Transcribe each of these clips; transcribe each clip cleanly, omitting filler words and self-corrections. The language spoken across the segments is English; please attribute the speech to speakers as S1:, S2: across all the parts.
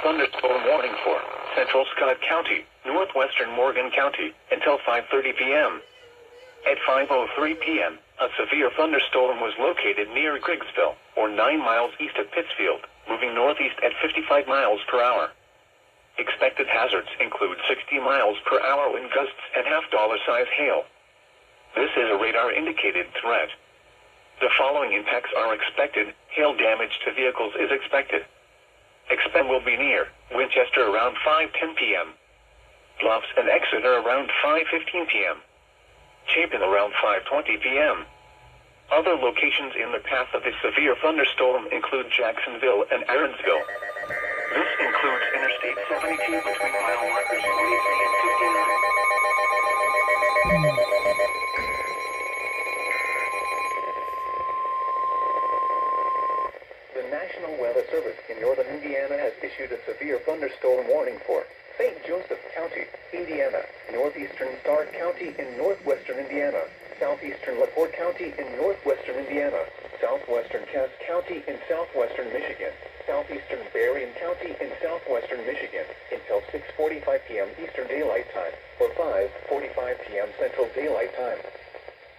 S1: thunderstorm warning for central Scott County, northwestern Morgan County, until 5:30 p.m. At 5:03 p.m., a severe thunderstorm was located near Griggsville, or 9 miles east of Pittsfield, moving northeast at 55 miles per hour. Expected hazards include 60 miles per hour wind gusts and half-dollar-size hail. This is a radar-indicated threat. The following impacts are expected. Hail damage to vehicles is expected. Expend will be near Winchester around 5:10 p.m. Bluffs and Exeter around 5:15 p.m. Chapin around 5:20 p.m. Other locations in the path of the severe thunderstorm include Jacksonville and Aaronsville. This includes Interstate 72 between mile markers 43 and 59. The National Weather Service in northern Indiana has issued a severe thunderstorm warning for St. Joseph County, Indiana, northeastern Stark County in northwestern Indiana, southeastern LaPorte County in northwestern Indiana, southwestern Cass County in southwestern Michigan, southeastern Berrien County in southwestern Michigan, until 6:45 p.m. Eastern Daylight Time, or 5:45 p.m. Central Daylight Time.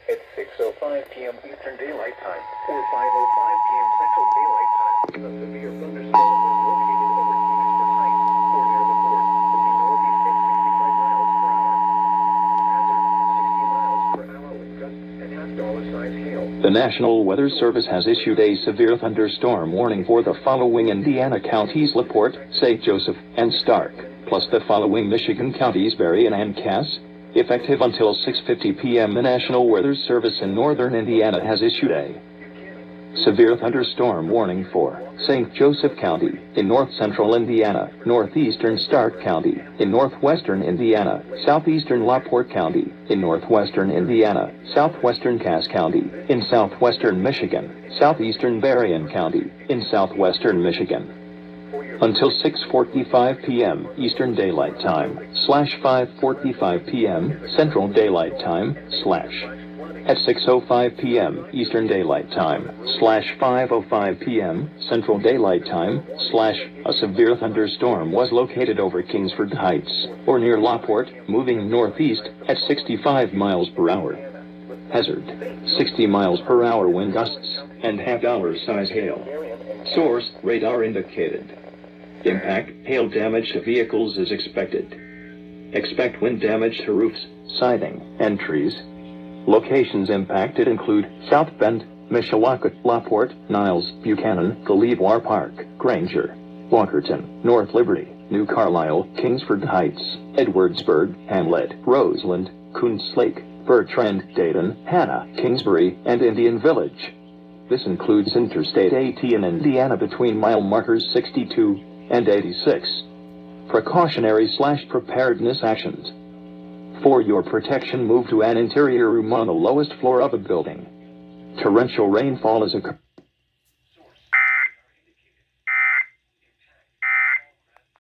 S1: At 6:05 p.m. Eastern Daylight Time, or 5:05 p.m. Central Daylight Time, a severe thunderstorm was located over Kingsford Heights, or near the port, moving northeast at 65 miles per hour. Hazard, 60 miles per hour with gusts and half-dollar-size hail.
S2: The National Weather Service has issued a severe thunderstorm warning for the following Indiana counties: LaPorte, St. Joseph, and Stark, plus the following Michigan counties: Berrien and Cass. Effective until 6:50 p.m. The National Weather Service in northern Indiana has issued a severe thunderstorm warning for St. Joseph County in north-central Indiana, northeastern Stark County in northwestern Indiana, southeastern LaPorte County in northwestern Indiana, southwestern Cass County in southwestern Michigan, southeastern Berrien County in southwestern Michigan. Until 6:45 p.m. Eastern Daylight Time, /5:45 p.m. Central Daylight Time, at 6:05 p.m. Eastern Daylight Time, /5:05 p.m. Central Daylight Time, a severe thunderstorm was located over Kingsford Heights, or near LaPorte, moving northeast at 65 miles per hour. Hazard, 60 miles per hour wind gusts, and half-dollar-size hail. Source, radar indicated. Impact, hail damage to vehicles is expected. Expect wind damage to roofs, siding, and trees. Locations impacted include South Bend, Mishawaka, LaPorte, Niles, Buchanan, Gullivar Park, Granger, Walkerton, North Liberty, New Carlisle, Kingsford Heights, Edwardsburg, Hamlet, Roseland, Coons Lake, Bertrand, Dayton, Hanna, Kingsbury, and Indian Village. This includes Interstate 80 in Indiana between mile markers 62 and 86. Precautionary/preparedness actions. For your protection, move to an interior room on the lowest floor of a building. Torrential rainfall is occurring.